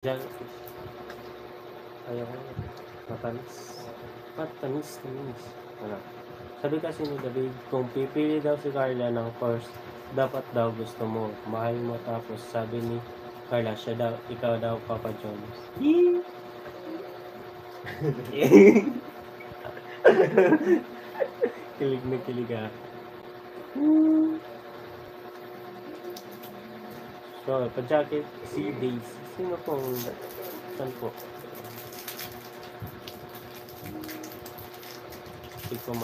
Jellyfish. Ayaw ko. Matamis. Matamis. Ano? Sabi kasi ni David, kung pipili daw si Carla ng course, dapat daw gusto mo, mahal mo, tapos sabi ni Carla, siya daw, ikaw daw, Papa Jones. Kilig na kilig ah. So, pa-jacket, si Daisy. Sino pong, saan po? Hindi ko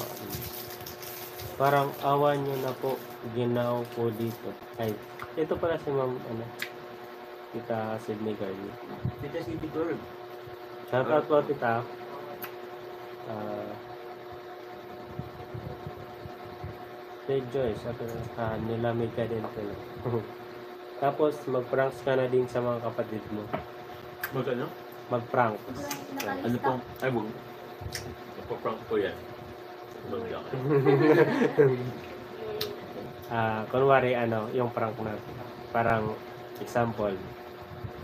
parang awa nyo na po, ginaw po dito. Ay, ito pala si Ma'am, Tita Sydney Garni. Tita City Girl. Shout out po, Tita. Kay Joyce, nilamig ka din pala. Tapos, mag-pranks ka na din sa mga kapatid mo. Mag-ano? Mag-pranks. Ano pong, ay wag. Napaprank ko yan. Kunwari, yung prank natin. Parang, example.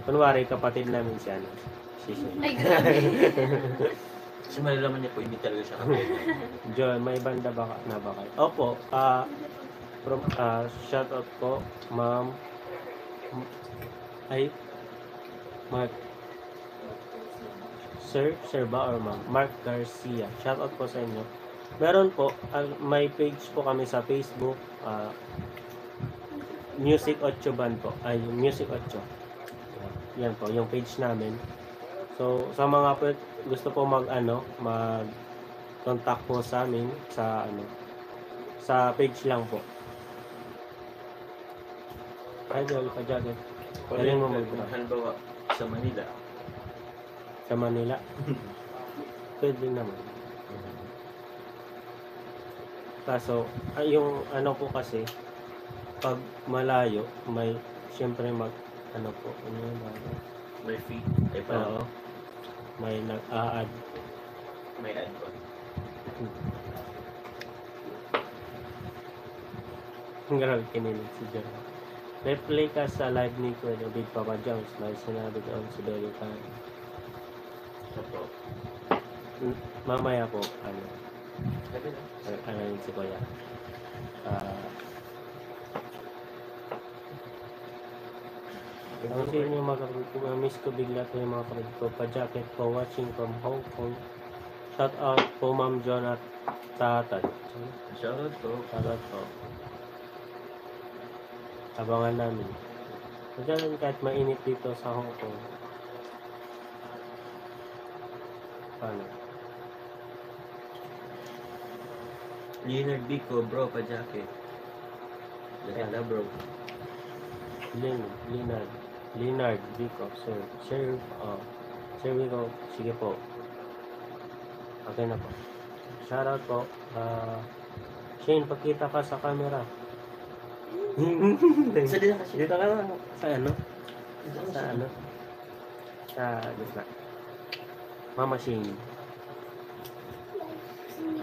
Kunwari, kapatid namin si Sisi. Ay, grabe. Kasi malalaman niya po, hindi talaga siya kapatid. John, may banda ba na ba kayo? Opo, shout out po, Ma'am. Ay, Mark. Sir ba or Ma'am? Mark Garcia. Shout out po sa inyo. Meron po, may page po kami sa Facebook, Music 8 Band po. Ay, Music 8. Yan po, yung page namin. So, sa mga gusto po mag-contact po sa amin sa page lang po. Idol, pa-jacket. Galing mo mag-draw. Halimbawa, sa Manila. Sa Manila? Pwede naman. Kaso, yung po kasi, pag malayo, may, siyempre May fee. Ay Oo. May nag-a-add. May ad pa. Grabe kinilig si John. Replay ka sa live ni Kuya Big Papa Jones. May sinabi doon si Dolly Tan. Opo. Mamaya po, Sabi na. yun si Kuya. Ang sino yung miss ko bigla ko yung mga kapatid ko. Pa-jacket po, watching from Hong Kong. Shout out po, Ma'am John at Tatad. Shoutout po. Shout out po. Abangan namin. Diyan kahit mainit dito sa Hong Kong. Paano? Leonard Bico, bro, pa-jacket. Ganda, bro. Leonard Vico, Sir Vico, sige po. Okay na po. Shoutout po. Shane, pakita ka sa camera. Sa din kasi. Dito ka na. Sa gitna. Mama Shane.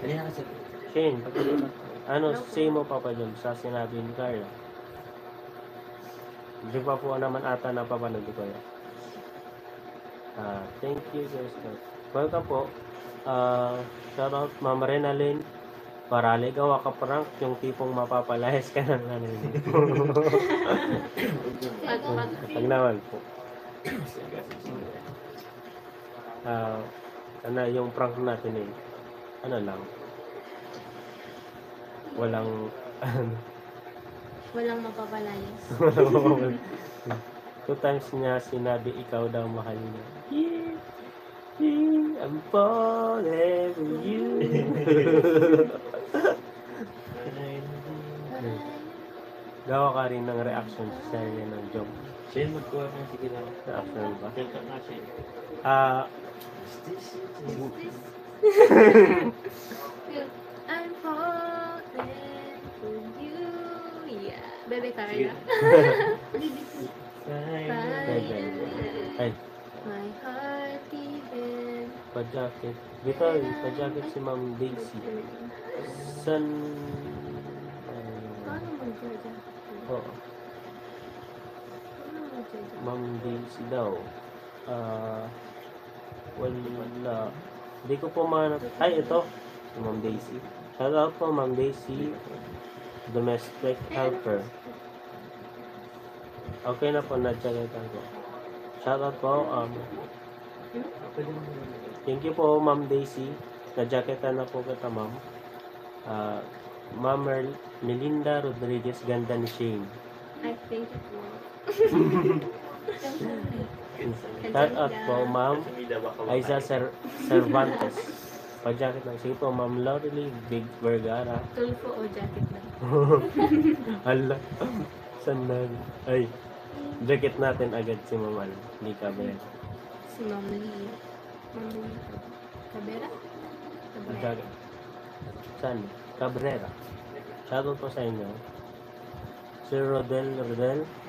Dali na kasi. Shane, pakita ka. Say mo Papa John sa sinabi ni Carla. Hindi pa po naman ata napapanood ko yan. Thank you, guys. Welcome po. Shout out, Ma'am Renalyn. Parali gawa ka prank yung tipong mapapalayas ka ng Pag naman po. Yung prank natin lang. Walang mapapalayas. 2 times niya sinabi ikaw daw mahal niya. I'm falling for you. Gawa ka rin ng reaction sa sarili ng joke. Shane, magkuha na. Sige lang. Reaction ba? Teka nga, Shane. I'm falling for you. Yeah. Bebe Carla. Ay, My heart beating. pa-jacket. Dito, pa-jacket si Ma'am Daisy. San... Paano mag-jacket? Oo. Ma'am Daisy daw. Ah, wala. Hindi ko po ay, ito. Si Ma'am Daisy. Shout out po, Ma'am Daisy. Domestic helper. Okay na po, na-checkan ko. Shout out po. Thank you po, Ma'am Daisy. Na-jacketan na po kita, Ma'am. Ma'am Melinda Rodriguez, ganda ni Shane. I thank you po. Shout out po, Ma'am Aiza Cervantes. Pa-jacket lang. Sige po, Ma'am Lorely Big Vergara. Tulfo o jacket lang. Hala. Sandal. Ay. Jacket natin agad si Ma'am Lee Cabrera. Si Ma'am Lee. Ma'am Lee. Cabrera? Cabrera. Jacket. Saan? Cabrera. Shoutout po sa inyo. Sir Rodel,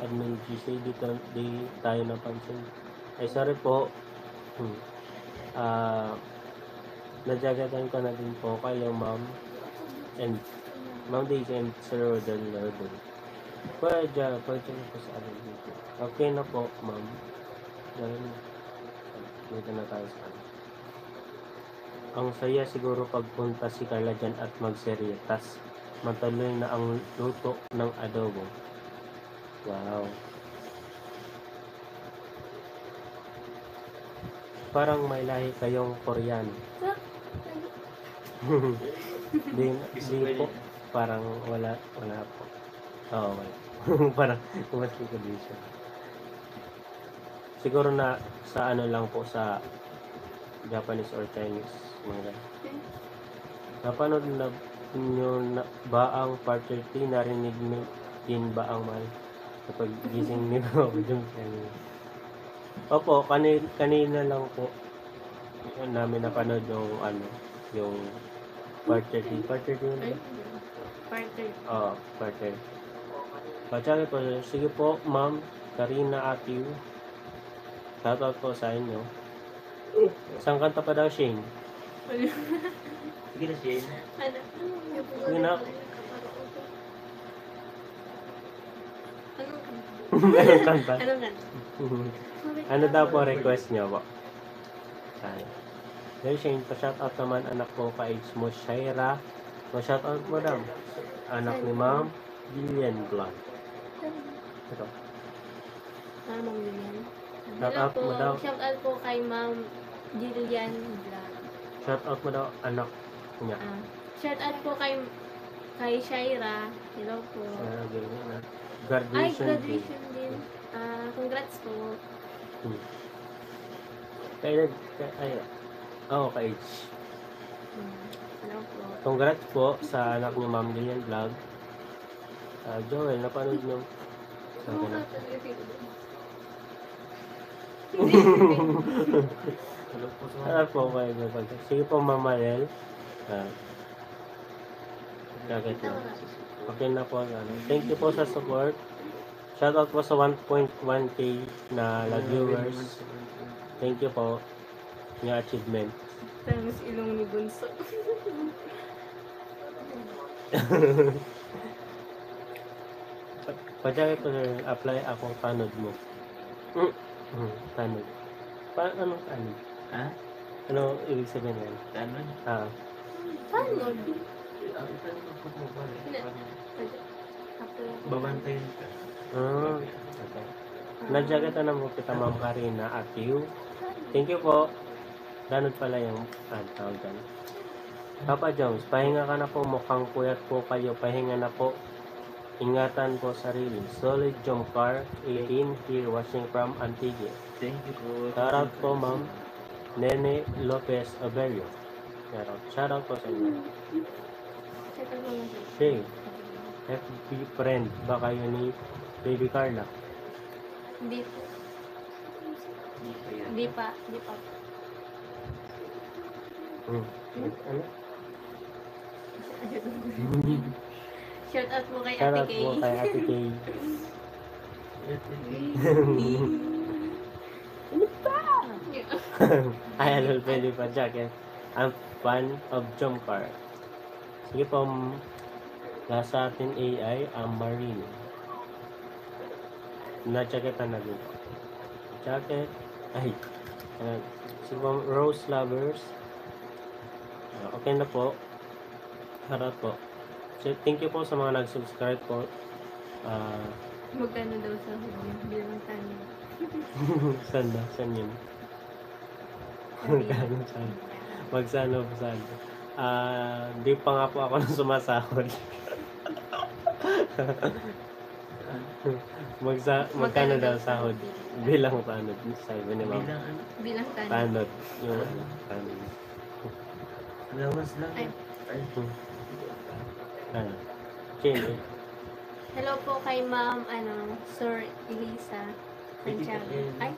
admin GC, di tayo napansin. Ay, sorry po. Najagatan ko na din po kayo, Ma'am. And Ma'am Daisy and Sir Rodel. Pwede po sa akin dito. Okay na po, Ma'am. Dito na tayo sa akin. Ang saya siguro pagpunta si Carla dyan at magserye. Tas matuloy na ang luto ng adobo. Wow. Parang may lahi kayong Koreano. Di po. Parang wala po. Oo, wala. Parang kumasi ko dito. Siguro na sa ano lang po, sa Japanese or Chinese. Mga napanood na nyo na ba ang part 30? Narinig nyo din ba ang mahal? Kapag gising nyo ako dyan. Opo, kanina lang po namin napanood yung yung part 30. Part 30 yun? Ay, part 30. Oo, part 30. Pachaki po, sige po, Ma'am Karina Atiu. Shoutout po sa inyo. Isang kanta pa daw, Shane. Sige na, Shane. Ano? Sige na. Anong kanta? Anong kanta? Anong kanta? Ano daw po request nyo po? Ay. Then Shane, pa-shoutout naman anak ko ka-age mo, Shaira. Pa-shoutout mo daw. Anak ni Ma'am Lilian Blanc. Ito. Ma'am Lilian. Shout Hello out mo daw. po. Shout out po kay Ma'am Lilian Vlog. Shoutout mo daw anak niya. Shout out po kay Shaira. Hello po. Ay, Graduation day. graduation din. Congrats po. Ka-age. Hello po. Congrats po sa anak ni Ma'am Lilian Vlog. Joel, napanood nyo? Saan ka na? Ano po kayo ba? Sige po, Mama Lel. Kagad na. Okay na po. Thank you po sa support. Shoutout po sa 1.1k na viewers. Thank you po. Yung achievement. Tapos ilong ni Bunso. Pwede ko apply akong tanod mo. Tanod. Anong tanod? Ha? Ano ibig sabihin yan? Tanon? Paano? Babantayin ka. Okay. Nadyagatan na mo kita, Ma'am Karina Atiu. Thank you po. Tanod pala yung tawag dyan. Papa Jones, pahinga ka na po. Mukhang puyat po kayo. Pahinga na po. Ingatan po sarili. Solid Jump Car 18 here watching from Antigua. Thank you po. Shoutout po, Ma'am Nene Lopez Oberio. Shoutout po sa inyo. Shay, FB friend ba kayo ni Baby Carla? Hindi po. Hindi pa yan. Hindi pa. Hindi pa. Ano? Shout out mo kay Ate Shoutout Kay. po kay Ate Kay. Hi, hello, Baby pa jacket. I'm fan of jump car. Sige po, nasa atin AI ang Marine. Na-jacketan na din po. Jacket, Ay, si Ma'am Rose Lovers. Okay na po. Harap po. So, thank you po sa mga nag-subscribe po. Magkano daw sa huli bilang tanong. Saan ba? Saan yun? Magkano saan? Magsano po saan? Di pa nga po ako nang sumasahod. Magkano daw sahod? Bilang tanod. Sabi ni Ma'am. Bilang ano? Bilang tanong. Tanod. Yung tanod. Lawas lang. Ay. Ano? Change. Hello po kay Ma'am, Sir Elisa Santiago. Ay,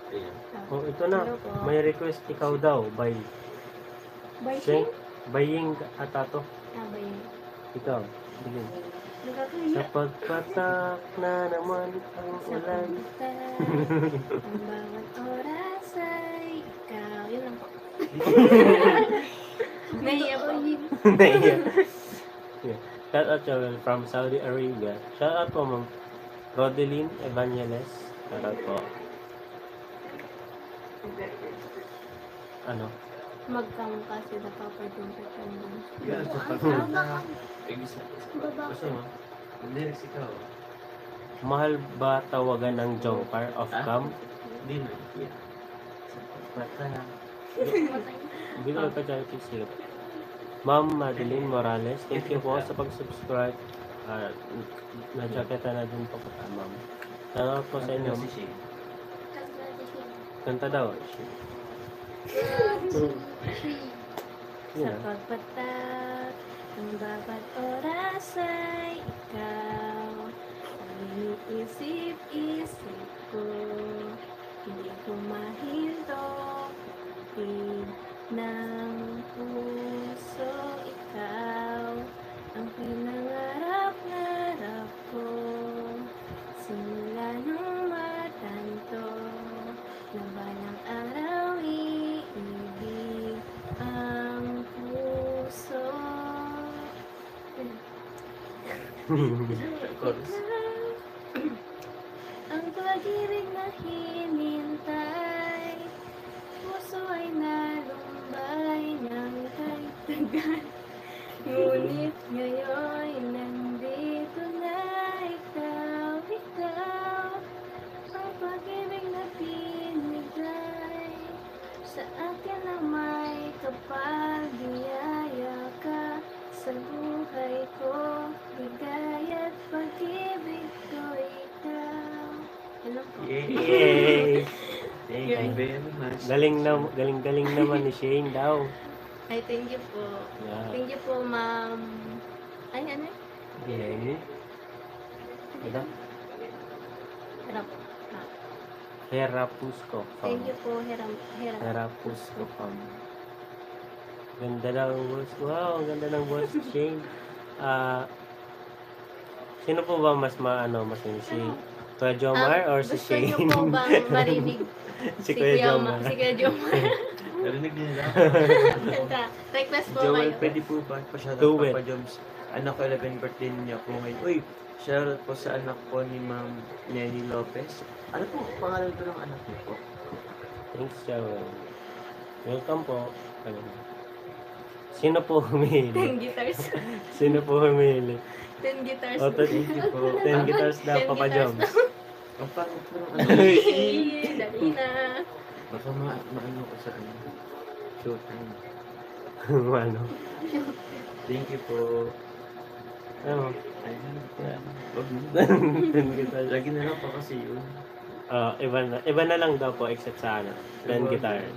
Ayan. Oh, ito na. hello po. May request ikaw daw by By Sheng. Sheng? Baying Atato. Ba yun? Ikaw. Sige. Sa Nagkakaya. pagpatak na naman ang Sa ulan. pagbuta, ang bawat oras ay ikaw. Yun lang po. Nahiya po yun. Naiya. Yeah. Shout out from Saudi Arabia. Shout out po Ma'am Rodeline Evangeles. Shout out po. Ano? Magkamukha sila papadumpet ang bunso. Yan, sa pagkanta. Gusto mo? Lyrics ikaw. Mahal ba tawagan ng Jongkar of Cam? Hindi na. Yan. Sa pagkanta. Bigla ka dyan silip. Ma'am Madeline Morales, thank you po sa pag-subscribe. Na-jacketa na din po kita, ma'am. Salamat po sa inyo. Si Shane. Kanta daw. Sa Yeah. pagpatak, ang bawat oras ay ikaw. Ang iniisip-isip ko, hindi ko mahinto. Pig ng puso, ikaw ang pinangarap-ngarap ko. Simula nung matanto na balang araw iibig ang puso. Chorus. Ang pag-ibig na hinintay, puso ay nalumbay ng kaibigan. Ngunit ngayon nandito na ikaw, ang pag-ibig na pinigay sa akin na may kapal, biyaya ka sa buhay ko, bigaya't pag-ibig ko ikaw. Ano po? Yay! Thank you very much. Galing naman ni Shane daw. Ay, thank you po. Yeah. Thank you po, ma'am. Ay, ano? Yay. Ito? Harap. Ah, Herapusco. thank you po, Hiram. Herapusco. Ganda ng voice. Wow, ang ganda ng voice ni Shane. Sino po ba mas mas si Kuya Jomar or si Gusto Shane? niyo po bang marinig Si Kuya Jomar. Si Kuya Jomar. Narinig niyo na. Kanta. Request po Joel, kayo. pwede po ba? Pa-shoutout Do it. Papa Joms. Anak ko 11 birthday niya po ngayon. Uy, shoutout po sa anak po ni Ma'am Nelly Lopez. Ano po pangalan po ng anak niyo po? Thanks, Joel. Welcome po. Ano? Sino po humili? 10 guitars. Sino po humili? 10 guitars. O, Thank you po. 10 guitars daw, 10 Papa guitars Joms. Ang pangit po ng ano. Dali na. Baka maano ko sa ano. Showtime. Ano? Thank you po. Ano? Ayun. Wag mo. 10 guitars. Lagi na lang po kasi yun. Iba na lang daw po except sa 10 guitars.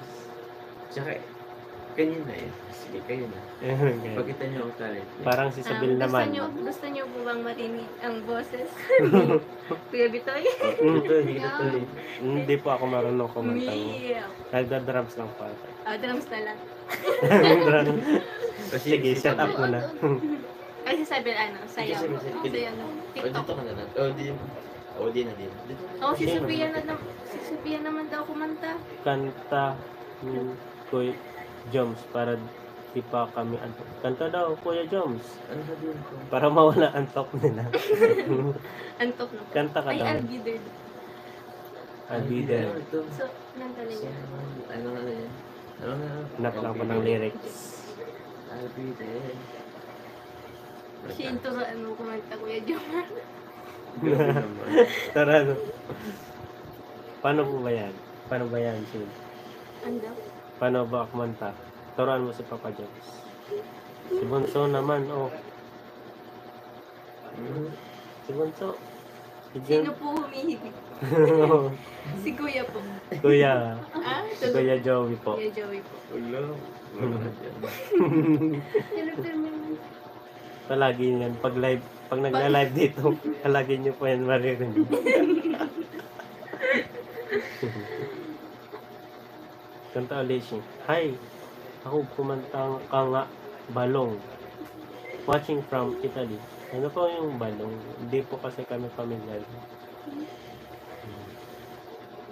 Tsaka, ganyan na yun. Sige, kayo na. Okay. Pagkita niyo ang talent niya. Parang si Sabil naman. Gusto niyo po bang marinig ang boses? Kuya Bitoy? Ito, ito. Hindi po ako marunong kumanta. Yeah. Nagda-drums lang po ako. Drums na lang. Kasi Sige, set up mo na. Ay, si Sabil, sayaw. Sige, sige, sige. Sayaw na. O, dito TikTok. ka na lang. O, di. O, di na, di na. Dito na. Oh, si Sophia naman daw kumanta. Kanta ni Kuya Joms para di pa kami antok. Kanta daw, Kuya Joms. Ano sabihin ko? Para mawala antok nila. Antok na po. Kanta ka Ay, daw. I'll be there. I'll be there. Ito. So, nanta niya. Ano nga na yan? Ano nga? Hanap lang po ng lyrics. I'll be there. Sinturoan mo kumanta, Kuya Jomar. Grabe naman. Tara, no? Paano po ba yan? Paano ba yan, Shin? Ando? Paano ba kumanta? Turuan mo si Papa Jones. Si Bunso naman, oh. Si Bunso. Si Sino Jun. po humihigit? Si Kuya po. Kuya. Ah, Si Kuya Joey po. Kuya Joey po. Wala. Wala ka dyan. Pero naman. Palagi yan. Pag nagla-live dito, palagi nyo po yan maririnig. Kanta ulit siya. Hi! Ako kumanta ka nga balong. Watching from Italy. Ano po yung balong? Hindi po kasi kami familiar.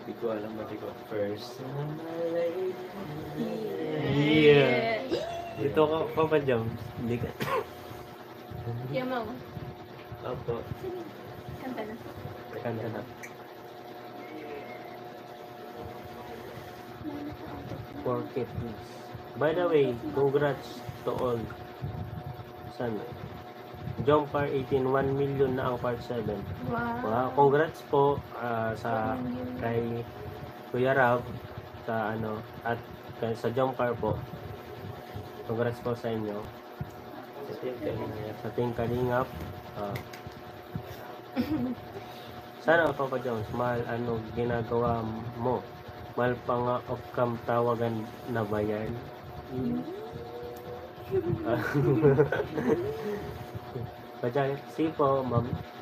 Hindi ko alam ba ko. First time I laid Yeah. Dito ka, Papa Jones. Hindi ka. Yamaw. Opo. Kanta na. Kanta na. Work it, please. By the way, congrats to all. Sana. Jump Car 18, 1 million na ang part 7. Wow, congrats po sa kay Kuya Rab sa ano at sa Jump Car po. Congrats po sa inyo. Sa Team Kalingap. Sana Papa Jones, mahal ano ginagawa mo? Mahal pa nga off-cam tawagan na ba yan? Pajak si po,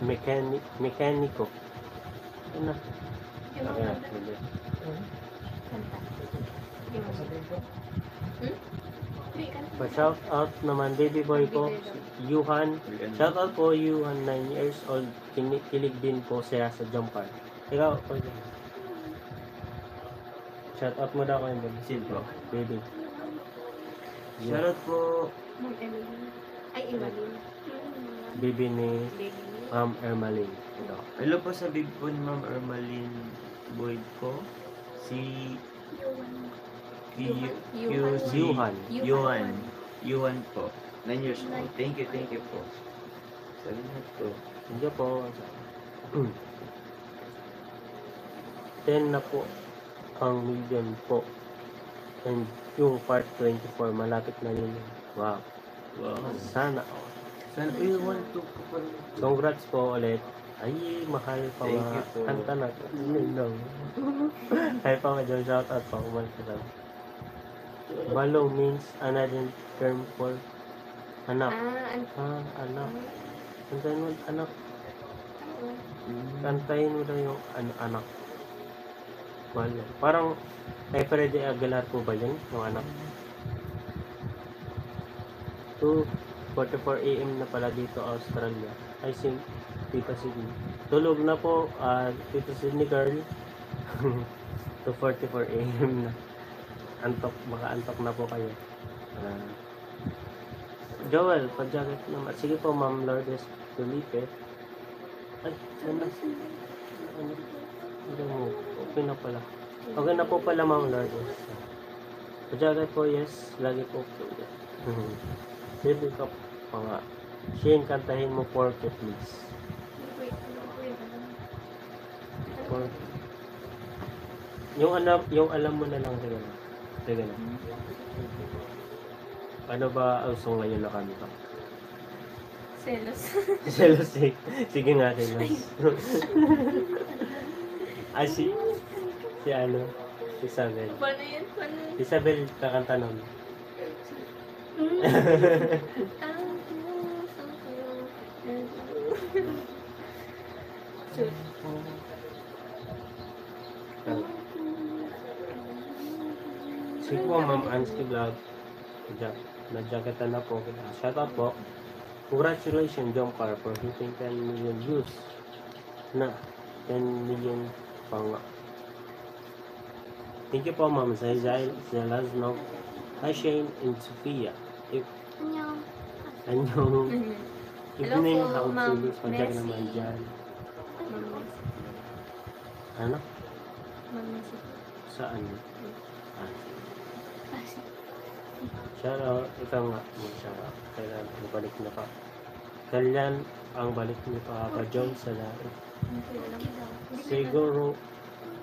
mekaniko. Ano? Yamaw Okay, kanta. sige. Kanta. Yamaw. Hindi, kanta. Pa-shout out naman, baby boy ko, si Yuhan. Shout out po, Yuhan, 9 years old. Kilig din po siya sa Jump Car. Ikaw, shout out mo daw ko yung Sin po. baby. Shoutout po. Ma'am Emily. Ay, Emeline. Baby ni Baby. Ermaline. Ito. Hello po sa big po ni Ma'am Ermaline Boyd po. Si Yuhan. Yuhan po. 9 years old. Thank you po. Salamat po. Hindi po. 10 na po ang million po. And yung part 24, malapit na yun. Wow. Wow. Sana. Sana, uy, 1, 2 po pa rin. Congrats po ulit. Ay, mahal pa Thank nga. you po. Kanta na. No. Ay pa nga dyan. Shout out pa. Kumal ka lang. Balong means another term for anak. Anak. Kantayin mo, anak. Kantayin mo daw yung anak. Balong. Parang kay Freddy Aguilar po ba yun? Yung anak. 2:44 AM na pala dito, Australia. I think, Tita Sydney. Tulog na po, Tita Sydney girl. 2:44 AM na. Antok, baka antok na po kayo. Joel, pag-jacket naman. Sige po, Ma'am Lourdes Felipe. Ay, ano? Okay na pala. Okay na po pala, Ma'am Lourdes. Pag-jacket po, yes. Lagi po. Baby ka pa nga. Shane, kantahin mo Porky, please. Porky. Yung alam mo na lang siguro. Sige na. Ano ba ang song ngayon na kanta? Selos. Selos eh. Sige nga, selos. Si ano? Si Isabel. Paano yan? Paano? Isabel, kakanta nun. Sige po, Ma'am Ansky Vlog. Na-jacketan na po. Shout out po. Congratulations, Jump Car, for hitting 10 million views. Na 10 million pa nga. Thank you po, Ma'am Zaizay, Zelazno, hi Shane and Sophia. Annyeong. Anyong Hello evening, po, how Ma'am Phyllis, pajak Messi. naman dyan. Ano? sa ano. Ah, Kasi, shout out, ikaw nga. Shout out. Kailan ang balik na pa. Kailan ang balik ni Papa John sa lahat? okay lang daw. Hindi ko Siguro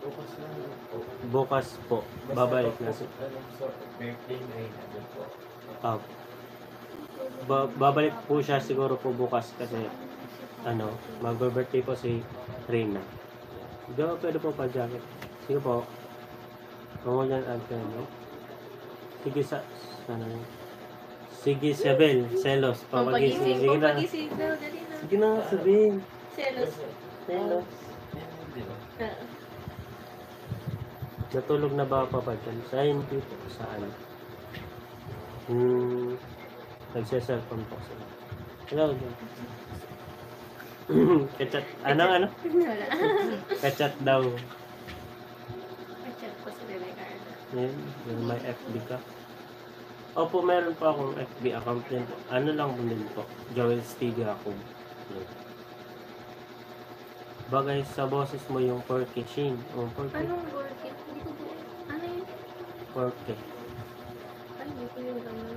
Bukas na po. bukas po. Babalik na si Birthday na yun. Po. Ah, babalik po siya siguro po bukas kasi ano, mag-birthday po si Rina. Hindi ba pwede po pa-jacket? Sige po. Kung yan ate, no? Sige sana yun. Sige, Sabel. Selos. Papagising. Sige na. Papagising daw, dali na. Sige na, Sabel. Selos. Selos. Ah, Natulog na ba Papa John? Sa hindi po. Saan? Nagse-cellphone po sila. Hello, John. Kachat. Ano? wala. Kachat daw. Kachat po sa Ricardo. Yan, yung may FB ka. Opo, meron po akong FB account din po. Ano lang po din po. Joel's TV ako. Yan. Bagay sa boses mo yung 4K Shane. Oh, 4K. Anong working? Hindi ko po. Ano yun? 4K. Ay, hindi ko yung naman.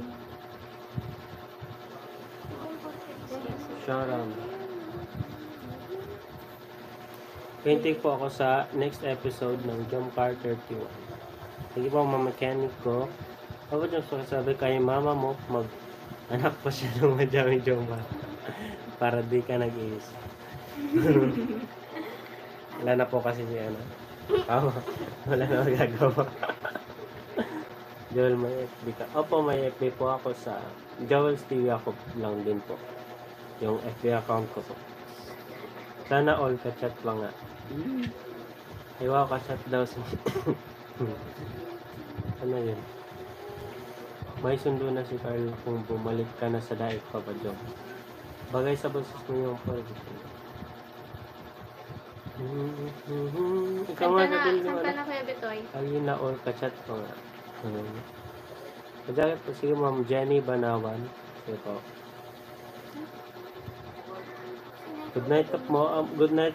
Shout out. Painting po ako sa next episode ng Jump Car 31. Sige po, mechanic ko. Ako dyan sabi kay mama mo, anak pa siya ng madami jumpa. Para di ka nag-iis. Wala na po kasi si ano. Wala na magagawa. Joel, may FB ka. Opo, may FB po ako sa Joel's TV ako lang din po. Yung FB account ko po. Sana all ka-chat pa nga. Ay, wow, ka-chat daw si... ano yun? May sundo na si Carl kung bumalik ka na sa daig pa ba, John? Bagay sa boses mo yung position. Ikaw nga sa din Saan ka na Kuya Betoy? ayun na all ka-chat pa nga. Kajagad po sige Ma'am Jenny Banawan. Sige po. Good night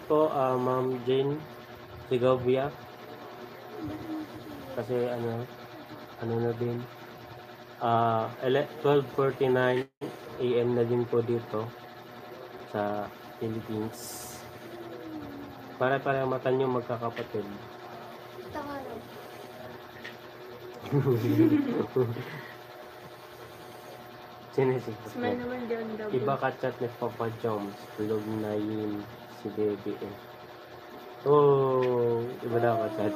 po, Ma'am Jane Segovia. Kasi ano na din, 12:49 AM na din po dito sa Philippines. Para mata nyo magkakapatid. Tawa lang. Sinisip Smile naman John daw. Iba ka chat ni Papa Joms. Tulog na yun si baby eh. Oh, iba daw ka chat.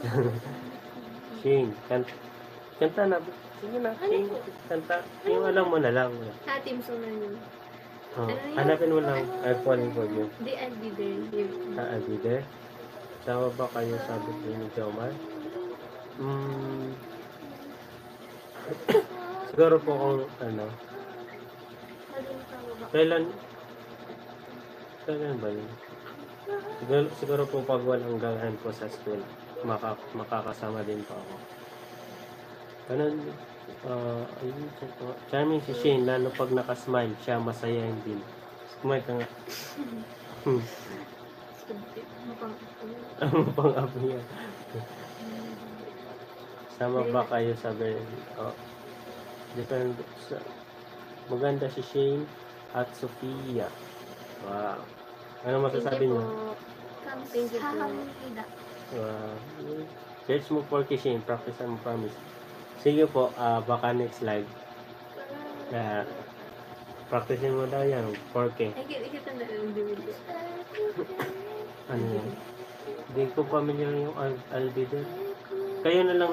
Shane, kanta na. Sige na, Shane. Kanta. Yung alam mo na lang. Team song na yun. Oh, Ano yun? hanapin mo lang. I'm falling for you. Di I'll be there. I'll be there. Sama ba kayo sabi ko ni Jomar? Siguro po kung kailan ba yun? Siguro po pag walang gawin po sa school, makakasama din po ako. Ganun, ayun, charming si Shane, lalo pag nakasmile, siya masaya din. Smile ka nga. Mapang-apo yan. Sama ba kayo sabi? Different sa maganda si Shane at Sofia. Wow. Ano masasabi niyo? Thank you po. Wow. Search mo for Shane. Practice mo promise. Sige po, baka next live. Practicein mo daw yan. 4K. Ay, kita na lang din. Ano yan? Hindi ko familiar yung Albider. Kayo na lang